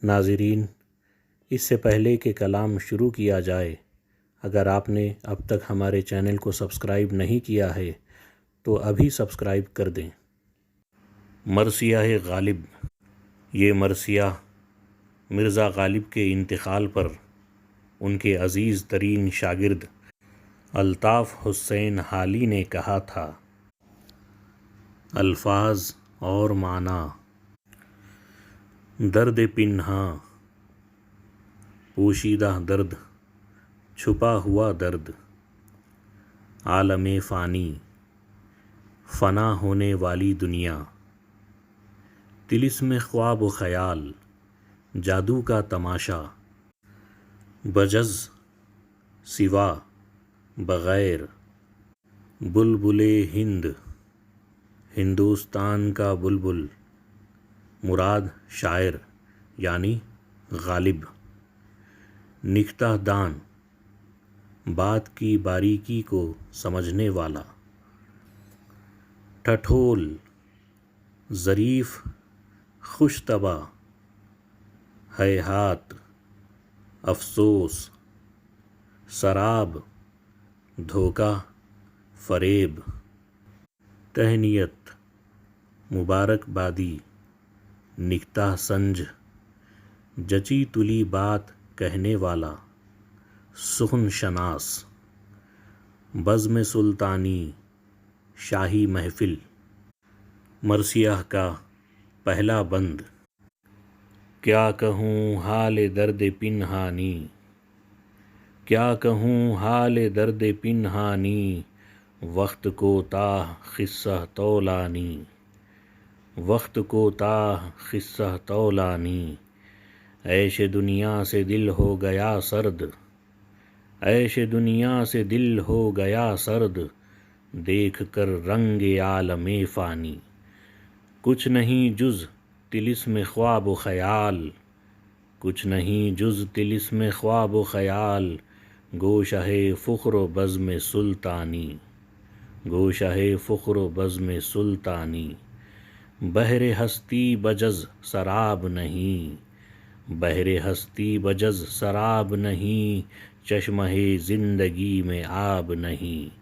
ناظرین، اس سے پہلے کہ کلام شروع کیا جائے، اگر آپ نے اب تک ہمارے چینل کو سبسکرائب نہیں کیا ہے تو ابھی سبسکرائب کر دیں۔ مرثیہ غالب۔ یہ مرثیہ مرزا غالب کے انتقال پر ان کے عزیز ترین شاگرد الطاف حسین حالی نے کہا تھا۔ الفاظ اور معنی۔ درد پنہاں، پوشیدہ درد، چھپا ہوا درد، عالم فانی، فنا ہونے والی دنیا، طلسم خواب و خیال، جادو کا تماشا، بجز، سوا، بغیر، بلبل ہند، ہندوستان کا بلبل، مراد شاعر یعنی غالب، نکتہ دان، بات کی باریکی کو سمجھنے والا، ٹھٹھول، ظریف، خوش طبع، ہیہات، افسوس، سراب، دھوکہ، فریب، تہنیت، مبارک بادی، نکتہ سنج، جچی تلی بات کہنے والا، سخن شناس، بزم سلطانی، شاہی محفل۔ مرثیہ کا پہلا بند۔ کیا کہوں حال درد پنہانی، کیا کہوں حال درد پنہانی، وقت کوتاہ قصہ طولانی، وقت کوتاہ قصہ طولانی، عیش دنیا سے دل ہو گیا سرد، عیش دنیا سے دل ہو گیا سرد، دیکھ کر رنگ عالم فانی، کچھ نہیں جز طلسم خواب و خیال، کچھ نہیں جز طلسم خواب و خیال، گوشہ فخر و بزم سلطانی، گوشہ فخر و بزم سلطانی، بحر ہستی بجز سراب نہیں، بحر ہستی بجز سراب نہیں، چشمہ زندگی میں آب نہیں۔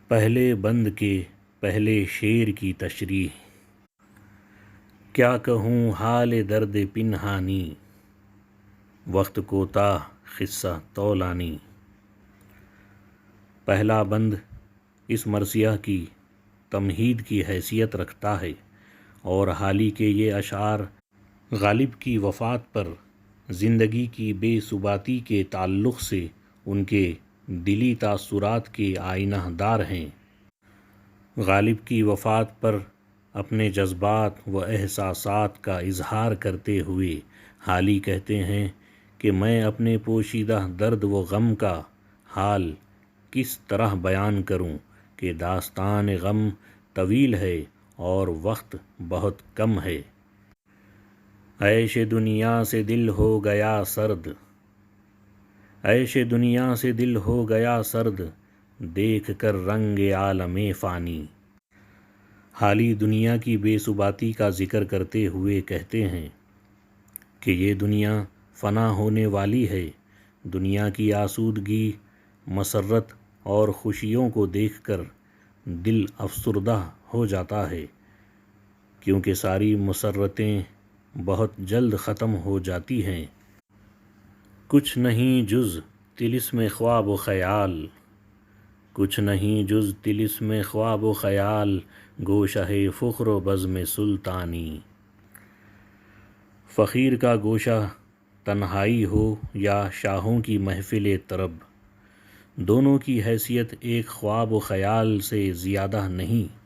پہلے بند کے پہلے شعر کی تشریح۔ کیا کہوں حال درد پنہانی، وقت کوتاہ قصہ طولانی۔ پہلا بند اس مرثیہ کی تمہید کی حیثیت رکھتا ہے اور حالی کے یہ اشعار غالب کی وفات پر زندگی کی بے ثباتی کے تعلق سے ان کے دلی تاثرات کے آئینہ دار ہیں۔ غالب کی وفات پر اپنے جذبات و احساسات کا اظہار کرتے ہوئے حالی کہتے ہیں کہ میں اپنے پوشیدہ درد و غم کا حال کس طرح بیان کروں کہ داستان غم طویل ہے اور وقت بہت کم ہے۔ عیش دنیا سے دل ہو گیا سرد، عیش دنیا سے دل ہو گیا سرد، دیکھ کر رنگ عالم فانی۔ حالی دنیا کی بے ثباتی کا ذکر کرتے ہوئے کہتے ہیں کہ یہ دنیا فنا ہونے والی ہے۔ دنیا کی آسودگی، مسرت اور خوشیوں کو دیکھ کر دل افسردہ ہو جاتا ہے، کیونکہ ساری مسرتیں بہت جلد ختم ہو جاتی ہیں۔ کچھ نہیں جز طلسم خواب و خیال، کچھ نہیں جز طلسم خواب و خیال، گوشہ فخر و بزم سلطانی۔ فقیر کا گوشہ تنہائی ہو یا شاہوں کی محفل طرب، دونوں کی حیثیت ایک خواب و خیال سے زیادہ نہیں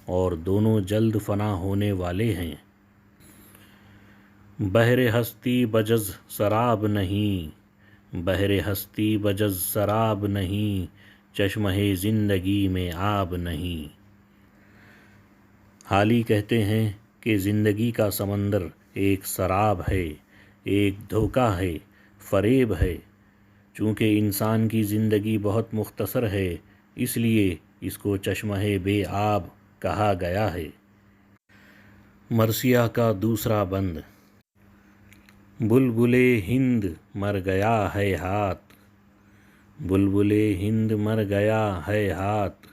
اور دونوں جلد فنا ہونے والے ہیں۔ بحر ہستی بجز سراب نہیں، بحر ہستی بجز سراب نہیں، چشمہ زندگی میں آب نہیں۔ حالی کہتے ہیں کہ زندگی کا سمندر ایک سراب ہے، ایک دھوکہ ہے، فریب ہے۔ چونکہ انسان کی زندگی بہت مختصر ہے، اس لیے اس کو چشمہ بے آب کہا گیا ہے۔ مرثیہ کا دوسرا بند۔ بلبل ہند مر گیا ہے ہاتھ، بلبل ہند مر گیا ہے ہاتھ،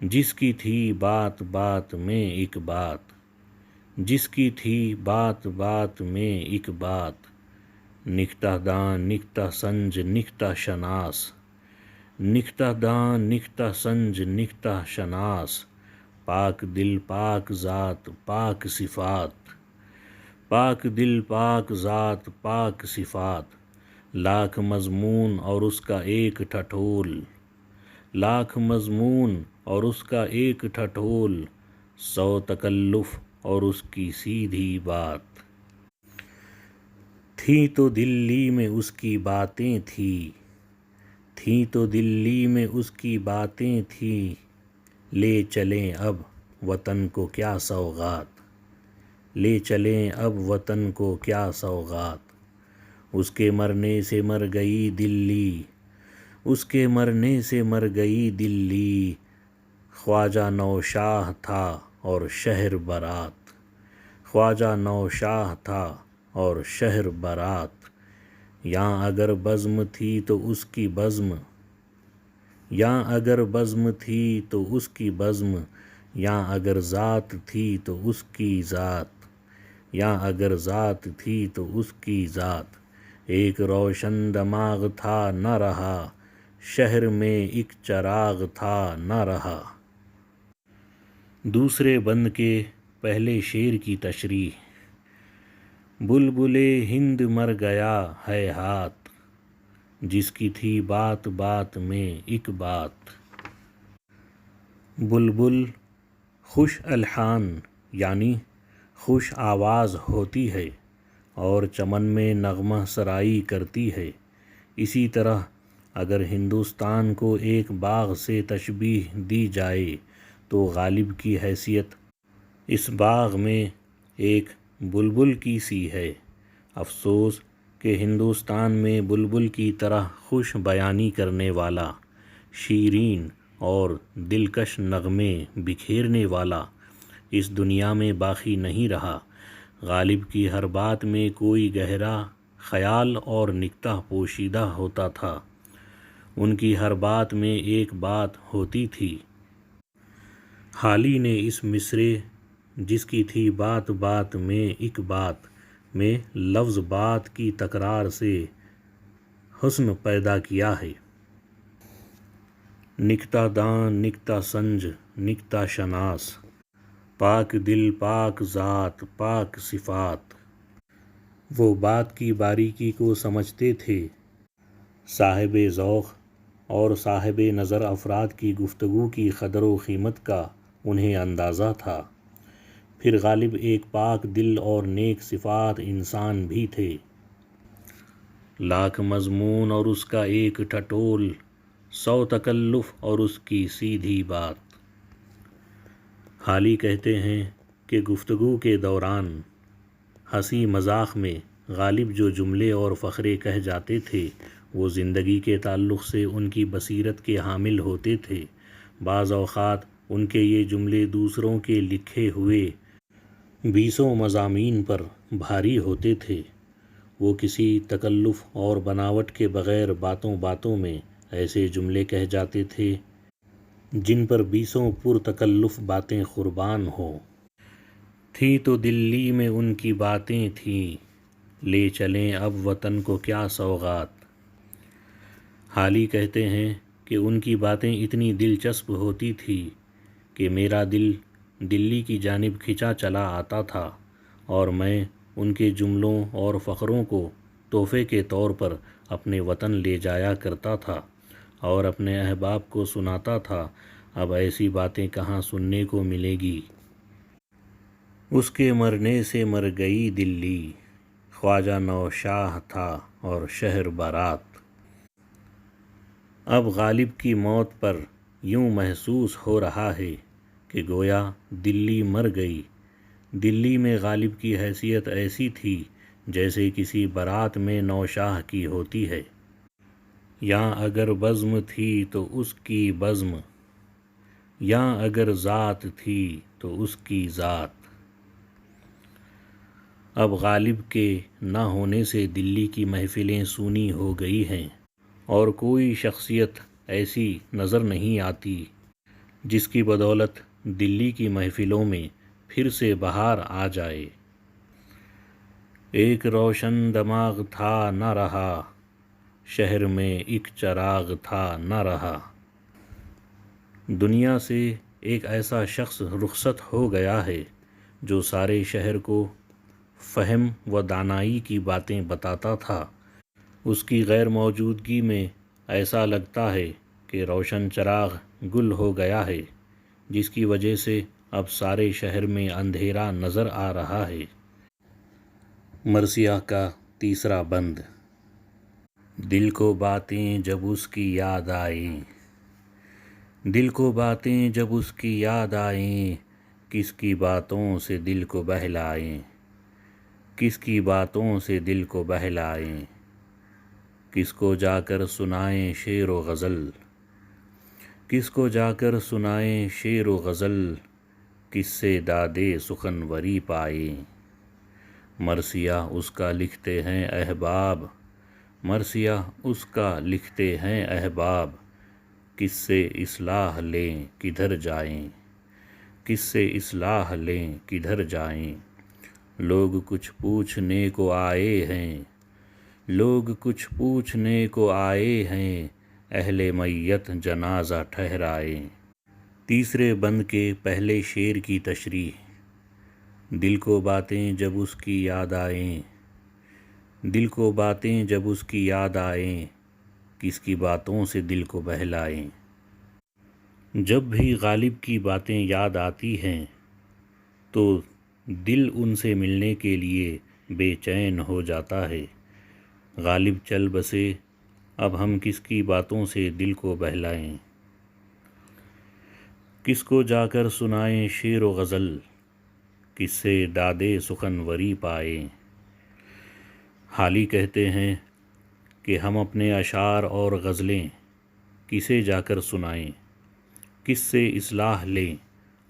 جس کی تھی بات بات میں ایک بات، جس کی تھی بات بات میں ایک بات، نکتہ داں نکتہ سنج نکتہ شناس، نکتہ داں نکتہ سنج نکتہ شناس، پاک دل پاک ذات پاک صفات، پاک دل پاک ذات پاک صفات، لاکھ مضمون اور اس کا ایک ٹھٹھول، لاکھ مضمون اور اس کا ایک ٹھٹھول، 100 تکلف اور اس کی سیدھی بات، تھیں تو دلی میں اس کی باتیں تھیں تو دلی میں اس کی باتیں تھیں، لے چلیں اب وطن کو کیا سوغات، لے چلیں اب وطن کو کیا سوغات، اس کے مرنے سے مر گئی دلی، اس کے مرنے سے مر گئی دلی، خواجہ نوشاہ تھا اور شہر برات، خواجہ نوشاہ تھا اور شہر برات، یاں اگر بزم تھی تو اس کی بزم، یاں اگر بزم تھی تو اس کی بزم، یاں اگر ذات تھی تو اس کی ذات، یاں اگر ذات تھی تو اس کی ذات، ایک روشن دماغ تھا نہ رہا، شہر میں ایک چراغ تھا نہ رہا۔ دوسرے بند کے پہلے شعر کی تشریح۔ بلبل ہند مر گیا ہے ہاتھ، جس کی تھی بات بات میں ایک بات، بلبل خوش الحان یعنی خوش آواز ہوتی ہے اور چمن میں نغمہ سرائی کرتی ہے، اسی طرح اگر ہندوستان کو ایک باغ سے تشبیہ دی جائے تو غالب کی حیثیت اس باغ میں ایک بلبل کی سی ہے۔ افسوس کہ ہندوستان میں بلبل کی طرح خوش بیانی کرنے والا، شیرین اور دلکش نغمے بکھیرنے والا اس دنیا میں باقی نہیں رہا۔ غالب کی ہر بات میں کوئی گہرا خیال اور نکتہ پوشیدہ ہوتا تھا، ان کی ہر بات میں ایک بات ہوتی تھی۔ حالی نے اس مصرعے جس کی تھی بات بات میں ایک بات میں لفظ بات کی تکرار سے حسن پیدا کیا ہے۔ نکتہ داں نکتہ سنج نکتہ شناس، پاک دل پاک ذات پاک صفات، وہ بات کی باریکی کو سمجھتے تھے۔ صاحب ذوق اور صاحب نظر افراد کی گفتگو کی قدر و قیمت کا انہیں اندازہ تھا۔ پھر غالب ایک پاک دل اور نیک صفات انسان بھی تھے۔ لاکھ مضمون اور اس کا ایک ٹھٹھول، 100 تکلف اور اس کی سیدھی بات۔ حالی کہتے ہیں کہ گفتگو کے دوران ہنسی مذاق میں غالب جو جملے اور فقرے کہہ جاتے تھے وہ زندگی کے تعلق سے ان کی بصیرت کے حامل ہوتے تھے۔ بعض اوقات ان کے یہ جملے دوسروں کے لکھے ہوئے 20 مضامین پر بھاری ہوتے تھے۔ وہ کسی تکلف اور بناوٹ کے بغیر باتوں باتوں میں ایسے جملے کہہ جاتے تھے جن پر 20 پر تکلف باتیں قربان ہوں۔ تھیں تو دلی میں ان کی باتیں تھیں، لے چلیں اب وطن کو کیا سوغات۔ حالی کہتے ہیں کہ ان کی باتیں اتنی دلچسپ ہوتی تھی کہ میرا دل دلی کی جانب کھنچا چلا آتا تھا اور میں ان کے جملوں اور فقروں کو تحفے کے طور پر اپنے وطن لے جایا کرتا تھا اور اپنے احباب کو سناتا تھا۔ اب ایسی باتیں کہاں سننے کو ملے گی۔ اس کے مرنے سے مر گئی دلی، خواجہ نوشاہ تھا اور شہر برات۔ اب غالب کی موت پر یوں محسوس ہو رہا ہے کہ گویا دلی مر گئی۔ دلی میں غالب کی حیثیت ایسی تھی جیسے کسی بارات میں نوشاہ کی ہوتی ہے۔ یاں اگر بزم تھی تو اس کی بزم، یاں اگر ذات تھی تو اس کی ذات۔ اب غالب کے نہ ہونے سے دلی کی محفلیں سونی ہو گئی ہیں اور کوئی شخصیت ایسی نظر نہیں آتی جس کی بدولت دلی کی محفلوں میں پھر سے بہار آ جائے۔ ایک روشن دماغ تھا نہ رہا، شہر میں ایک چراغ تھا نہ رہا۔ دنیا سے ایک ایسا شخص رخصت ہو گیا ہے جو سارے شہر کو فہم و دانائی کی باتیں بتاتا تھا۔ اس کی غیر موجودگی میں ایسا لگتا ہے کہ روشن چراغ گل ہو گیا ہے، جس کی وجہ سے اب سارے شہر میں اندھیرا نظر آ رہا ہے۔ مرثیہ کا تیسرا بند۔ دل کو باتیں جب اس کی یاد آئیں، دل کو باتیں جب اس کی یاد آئیں، کس کی باتوں سے دل کو بہلائیں، کس کی باتوں سے دل کو بہلائیں، کس کو جا کر سنائیں شعر و غزل، کس کو جا کر سنائیں شعر و غزل، کس سے دادِ سخنوری پائیں۔ مرثیہ اس کا لکھتے ہیں احباب، مرثیہ اس کا لکھتے ہیں احباب، کس سے اصلاح لیں کدھر جائیں، کس سے اصلاح لیں کدھر جائیں۔ لوگ کچھ پوچھنے کو آئے ہیں، لوگ کچھ پوچھنے کو آئے ہیں، اہل میت جنازہ ٹھہرائیں۔ تیسرے بند کے پہلے شعر کی تشریح۔ دل کو باتیں جب اس کی یاد آئیں، دل کو باتیں جب اس کی یاد آئیں، کس کی باتوں سے دل کو بہلائیں۔ جب بھی غالب کی باتیں یاد آتی ہیں تو دل ان سے ملنے کے لیے بے چین ہو جاتا ہے۔ غالب چل بسے، اب ہم کس کی باتوں سے دل کو بہلائیں، کس کو جا کر سنائیں شعر و غزل، کس سے دادِ سخنوری پائیں۔ حالی کہتے ہیں کہ ہم اپنے اشعار اور غزلیں کسے جا کر سنائیں، کس سے اصلاح لیں۔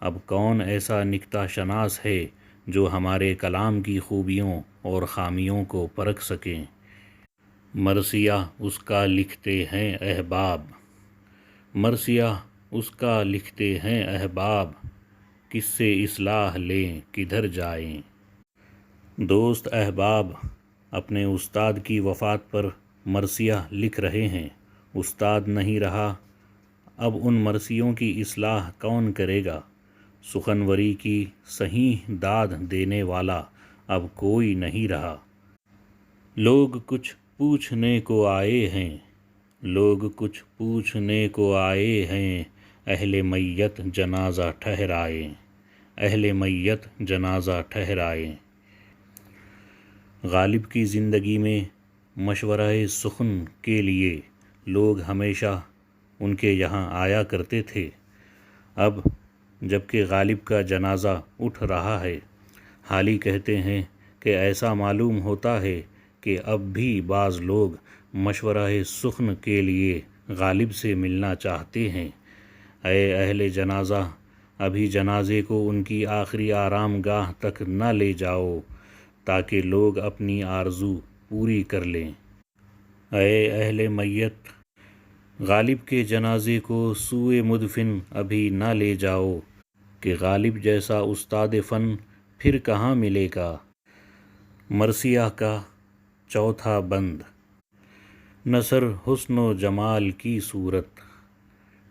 اب کون ایسا نکتہ شناس ہے جو ہمارے کلام کی خوبیوں اور خامیوں کو پرکھ سکیں۔ مرثیہ اس کا لکھتے ہیں احباب، مرثیہ اس کا لکھتے ہیں احباب، کس سے اصلاح لیں کدھر جائیں۔ دوست احباب اپنے استاد کی وفات پر مرثیہ لکھ رہے ہیں۔ استاد نہیں رہا، اب ان مرثیوں کی اصلاح کون کرے گا۔ سخنوری کی صحیح داد دینے والا اب کوئی نہیں رہا۔ لوگ کچھ پوچھنے کو آئے ہیں، لوگ کچھ پوچھنے کو آئے ہیں، اہل میت جنازہ ٹھہرائیں، اہل میت جنازہ ٹھہرائیں۔ غالب کی زندگی میں مشورہ سخن کے لیے لوگ ہمیشہ ان کے یہاں آیا کرتے تھے۔ اب جب کہ غالب کا جنازہ اٹھ رہا ہے، حالی کہتے ہیں کہ ایسا معلوم ہوتا ہے کہ اب بھی بعض لوگ مشورہ سخن کے لیے غالب سے ملنا چاہتے ہیں۔ اے اہل جنازہ، ابھی جنازے کو ان کی آخری آرام گاہ تک نہ لے جاؤ تاکہ لوگ اپنی آرزو پوری کر لیں۔ اے اہل میت، غالب کے جنازے کو سوئے مدفن ابھی نہ لے جاؤ کہ غالب جیسا استاد فن پھر کہاں ملے گا۔ مرثیہ کا چوتھا بند۔ نثر حسن و جمال کی صورت،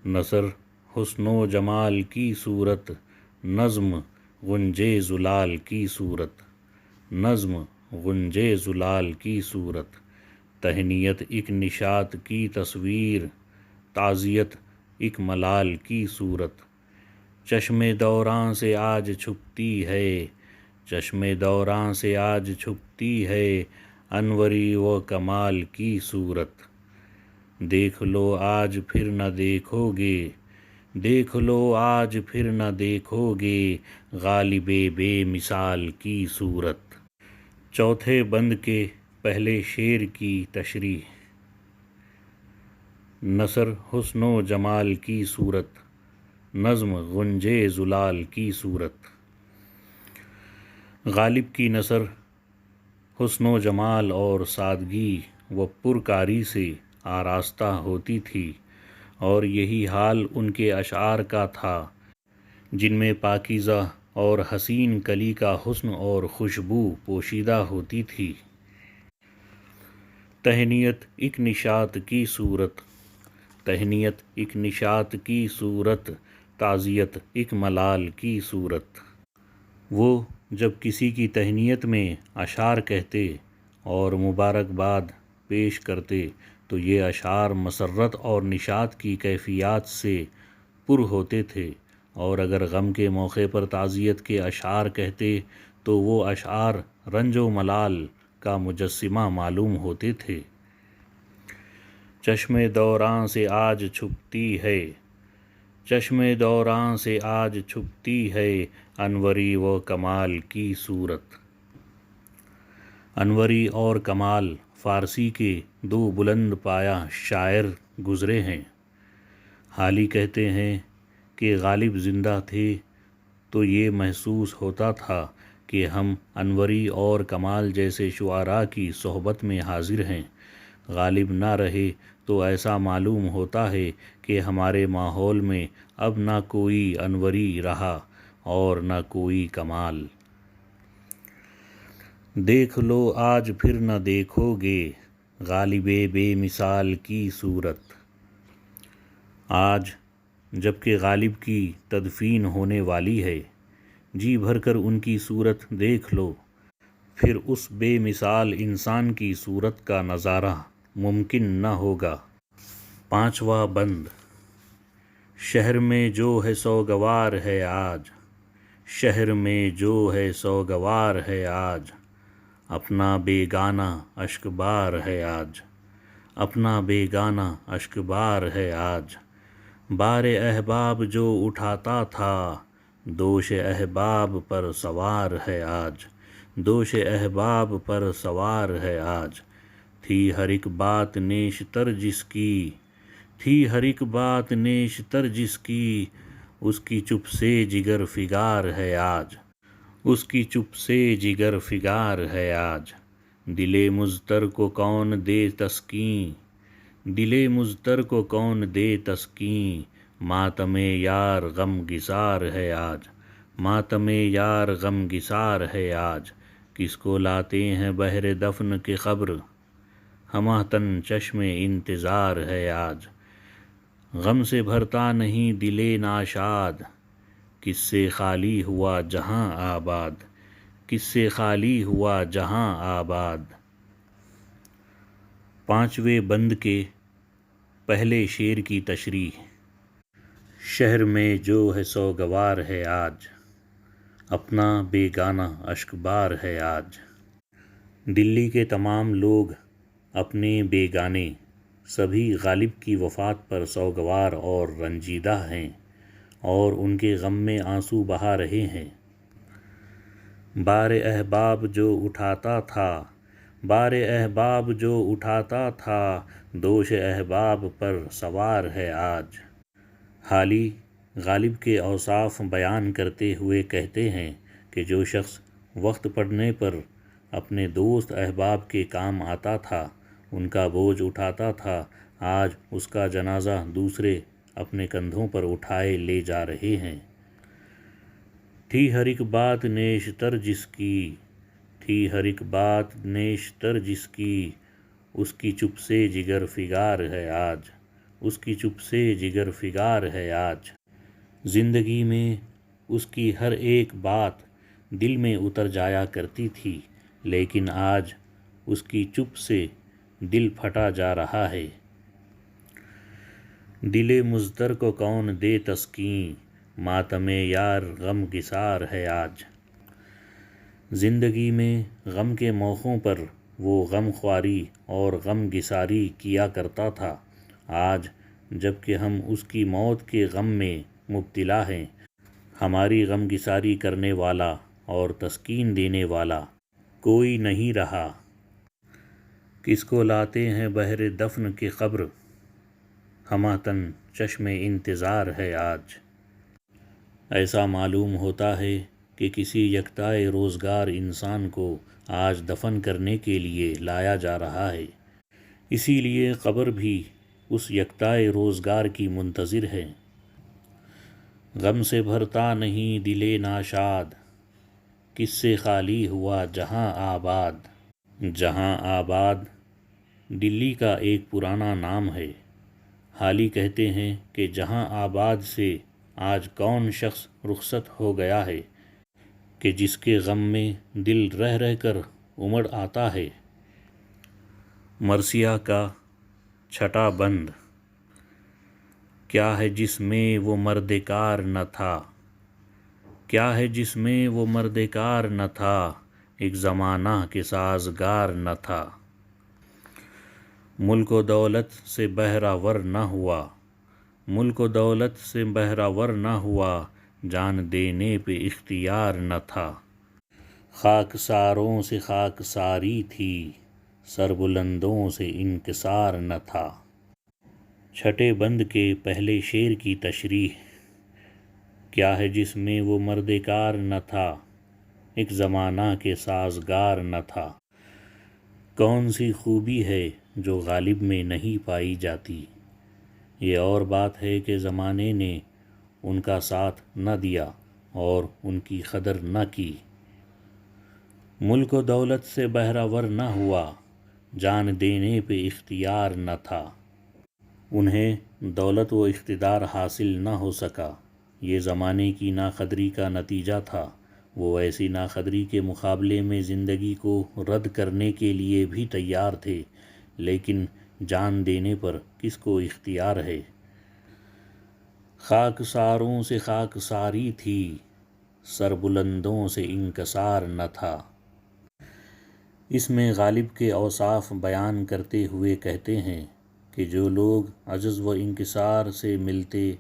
نثر حسن و جمال کی صورت، نظم غنجے زلال کی صورت، نظم غنجے زلال کی صورت، تہنیت ایک نشاط کی تصویر، تعزیت ایک ملال کی صورت، چشم دوراں سے آج چھپتی ہے، چشم دوراں سے آج چھپتی ہے، انوری و کمال کی صورت، دیکھ لو آج پھر نہ دیکھو گے، دیکھ لو آج پھر نہ دیکھو گے، غالب بے مثال کی صورت۔ چوتھے بند کے پہلے شعر کی تشریح۔ نثر حسن و جمال کی صورت، نظم غنجے زلال کی صورت۔ غالب کی نثر حسن و جمال اور سادگی و پرکاری سے آراستہ ہوتی تھی، اور یہی حال ان کے اشعار کا تھا جن میں پاکیزہ اور حسین کلی کا حسن اور خوشبو پوشیدہ ہوتی تھی۔ تہنیت ایک نشاط کی صورت، تہنیت ایک نشاط کی صورت، تعزیت ایک ملال کی صورت۔ وہ جب کسی کی تہنیت میں اشعار کہتے اور مبارکباد پیش کرتے تو یہ اشعار مسرت اور نشاط کی کیفیات سے پر ہوتے تھے، اور اگر غم کے موقع پر تعزیت کے اشعار کہتے تو وہ اشعار رنج و ملال کا مجسمہ معلوم ہوتے تھے۔ چشم دوراں سے آج چھپتی ہے، چشم دوراں سے آج چھپتی ہے انوری و کمال کی صورت۔ انوری اور کمال فارسی کے دو بلند پایہ شاعر گزرے ہیں۔ حالی کہتے ہیں کہ غالب زندہ تھے تو یہ محسوس ہوتا تھا کہ ہم انوری اور کمال جیسے شعراء کی صحبت میں حاضر ہیں، غالب نہ رہے تو ایسا معلوم ہوتا ہے کہ ہمارے ماحول میں اب نہ کوئی انوری رہا اور نہ کوئی کمال۔ دیکھ لو آج پھر نہ دیکھو گے غالب بے مثال کی صورت۔ آج جب کہ غالب کی تدفین ہونے والی ہے، جی بھر کر ان کی صورت دیکھ لو، پھر اس بے مثال انسان کی صورت کا نظارہ ممکن نہ ہوگا۔ پانچواں بند۔ شہر میں جو ہے سوگوار ہے آج، شہر میں جو ہے سوگوار ہے آج، اپنا بیگانہ اشک بار ہے آج، اپنا بیگانہ اشک بار ہے آج۔ بار احباب جو اٹھاتا تھا دوش احباب پر سوار ہے آج، دوش احباب پر سوار ہے آج۔ تھی ہر ایک بات نیشتر جس کی، تھی ہر ایک بات نیشتر جس کی، اس کی چپ سے جگر فگار ہے آج، اس کی چپ سے جگر فگار ہے آج۔ دل مضطر کو کون دے تسکین، دل مضطر کو کون دے تسکین، ماتم یار غم گسار ہے آج، ماتم یار غم گسار ہے آج۔ کس کو لاتے ہیں بہر دفن کی خبر، ہمہ تن چشم انتظار ہے آج۔ غم سے بھرتا نہیں دل ناشاد، کس سے خالی ہوا جہاں آباد، کس سے خالی ہوا جہاں آباد۔ پانچویں بند کے پہلے شعر کی تشریح۔ شہر میں جو ہے سوگوار ہے آج، اپنا بیگانہ اشک بار ہے آج۔ دلی کے تمام لوگ اپنے بیگانے سبھی غالب کی وفات پر سوگوار اور رنجیدہ ہیں اور ان کے غم میں آنسو بہا رہے ہیں۔ بار احباب جو اٹھاتا تھا، بار احباب جو اٹھاتا تھا، دوش احباب پر سوار ہے آج۔ حالی غالب کے اوصاف بیان کرتے ہوئے کہتے ہیں کہ جو شخص وقت پڑنے پر اپنے دوست احباب کے کام آتا تھا، ان کا بوجھ اٹھاتا تھا، آج اس کا جنازہ دوسرے اپنے کندھوں پر اٹھائے لے جا رہے ہیں۔ تھی ہر ایک بات نیشتر جس کی، تھی ہر ایک بات نیشتر جس کی، اس کی چپ سے جگر فگار ہے آج، اس کی چپ سے جگر فگار ہے آج۔ زندگی میں اس کی ہر ایک بات دل میں اتر جایا کرتی تھی، لیکن آج اس کی چپ سے دل پھٹا جا رہا ہے۔ دل مضطر کو کون دے تسکین، ماتم یار غم گسار ہے آج۔ زندگی میں غم کے موقعوں پر وہ غم خواری اور غم گساری کیا کرتا تھا، آج جب کہ ہم اس کی موت کے غم میں مبتلا ہیں، ہماری غم گساری کرنے والا اور تسکین دینے والا کوئی نہیں رہا۔ کس کو لاتے ہیں بہر دفن کی قبر، ہمہ تن چشم انتظار ہے آج۔ ایسا معلوم ہوتا ہے کہ کسی یکتائے روزگار انسان کو آج دفن کرنے کے لیے لایا جا رہا ہے، اسی لیے قبر بھی اس یکتائے روزگار کی منتظر ہے۔ غم سے بھرتا نہیں دل ناشاد، کس سے خالی ہوا جہاں آباد۔ جہاں آباد دلی کا ایک پرانا نام ہے۔ حالی کہتے ہیں کہ جہاں آباد سے آج کون شخص رخصت ہو گیا ہے کہ جس کے غم میں دل رہ رہ کر امڑ آتا ہے۔ مرثیہ کا چھٹا بند۔ کیا ہے جس میں وہ مرد کار نہ تھا، کیا ہے جس میں وہ مرد کار نہ تھا، ایک زمانہ کہ سازگار نہ تھا۔ ملک و دولت سے بہرہ ور نہ ہوا، ملک و دولت سے بہرہ ور نہ ہوا، جان دینے پہ اختیار نہ تھا۔ خاک ساروں سے خاک ساری تھی، سر بلندوں سے انکسار نہ تھا۔ چھٹے بند کے پہلے شعر کی تشریح۔ کیا ہے جس میں وہ مرد کار نہ تھا، ایک زمانہ کہ سازگار نہ تھا۔ کون سی خوبی ہے جو غالب میں نہیں پائی جاتی، یہ اور بات ہے کہ زمانے نے ان کا ساتھ نہ دیا اور ان کی قدر نہ کی۔ ملک و دولت سے بہرہ ور نہ ہوا، جان دینے پہ اختیار نہ تھا۔ انہیں دولت و اقتدار حاصل نہ ہو سکا، یہ زمانے کی ناقدری کا نتیجہ تھا۔ وہ ایسی ناقدری کے مقابلے میں زندگی کو رد کرنے کے لیے بھی تیار تھے، لیکن جان دینے پر کس کو اختیار ہے۔ خاک ساروں سے خاک ساری تھی، سر بلندوں سے انکسار نہ تھا۔ اس میں غالب کے اوصاف بیان کرتے ہوئے کہتے ہیں کہ جو لوگ عجز و انکسار سے ملتے،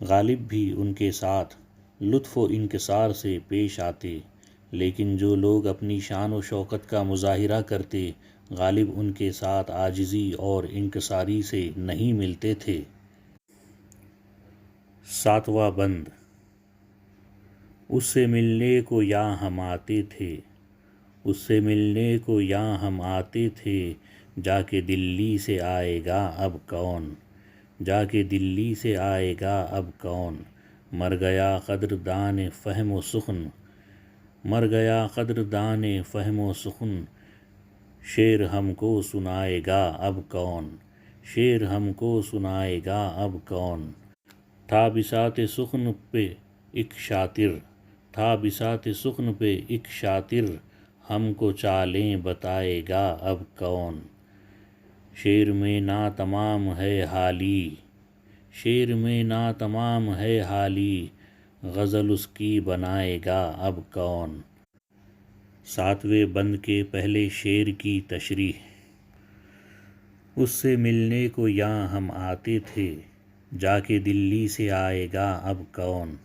غالب بھی ان کے ساتھ لطف و انکسار سے پیش آتے، لیکن جو لوگ اپنی شان و شوکت کا مظاہرہ کرتے، غالب ان کے ساتھ عاجزی اور انکساری سے نہیں ملتے تھے۔ ساتواں بند۔ اس سے ملنے کو یاں ہم آتے تھے، اس سے ملنے کو یاں ہم آتے تھے، جا کے دلی سے آئے گا اب کون، جا کے دلی سے آئے گا اب کون۔ مر گیا قدردان فہم و سخن، مر گیا قدردان فہم و سخن، شعر ہم کو سنائے گا اب کون، شعر ہم کو سنائے گا اب کون۔ تھا بساط سخن پہ ایک شاطر، تھا بساط سخن پہ ایک شاطر، ہم کو چالیں بتائے گا اب کون۔ شعر میں ناتمام ہے حالی، شعر میں ناتمام ہے حالی، غزل اس کی بنائے گا اب کون۔ ساتویں بند کے پہلے شعر کی تشریح۔ اس سے ملنے کو یاں ہم آتے تھے، جا کے دلی سے آئے گا اب کون۔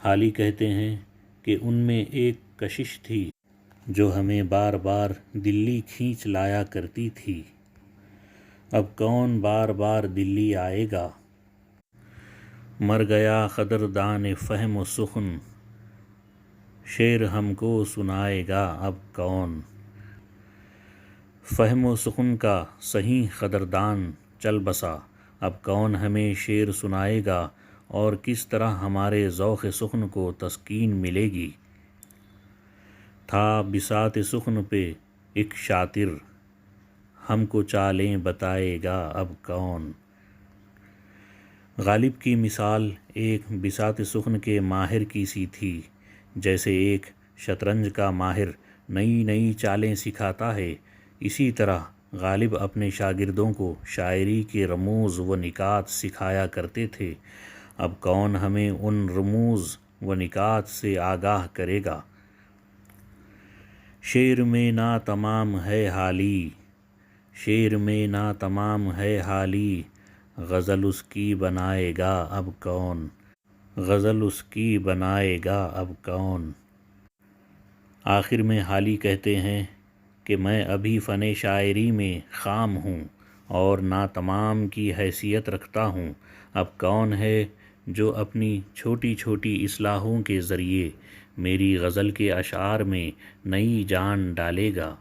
حالی کہتے ہیں کہ ان میں ایک کشش تھی جو ہمیں بار بار دلی کھینچ لایا کرتی تھی، اب کون بار بار دلی آئے گا۔ مر گیا قدردان فہم و سخن، شعر ہم کو سنائے گا اب کون۔ فہم و سخن کا صحیح قدردان چل بسا، اب کون ہمیں شعر سنائے گا اور کس طرح ہمارے ذوق سخن کو تسکین ملے گی۔ تھا بساط سخن پہ ایک شاطر، ہم کو چالیں بتائے گا اب کون۔ غالب کی مثال ایک بساط سخن کے ماہر کی سی تھی، جیسے ایک شطرنج کا ماہر نئی نئی چالیں سکھاتا ہے، اسی طرح غالب اپنے شاگردوں کو شاعری کے رموز و نکات سکھایا کرتے تھے، اب کون ہمیں ان رموز و نکات سے آگاہ کرے گا۔ شعر میں ناتمام ہے حالی، شعر میں ناتمام ہے حالی، غزل اس کی بنائے گا اب کون، غزل اس کی بنائے گا اب کون۔ آخر میں حالی کہتے ہیں کہ میں ابھی فن شاعری میں خام ہوں اور ناتمام کی حیثیت رکھتا ہوں، اب کون ہے جو اپنی چھوٹی چھوٹی اصلاحوں کے ذریعے میری غزل کے اشعار میں نئی جان ڈالے گا،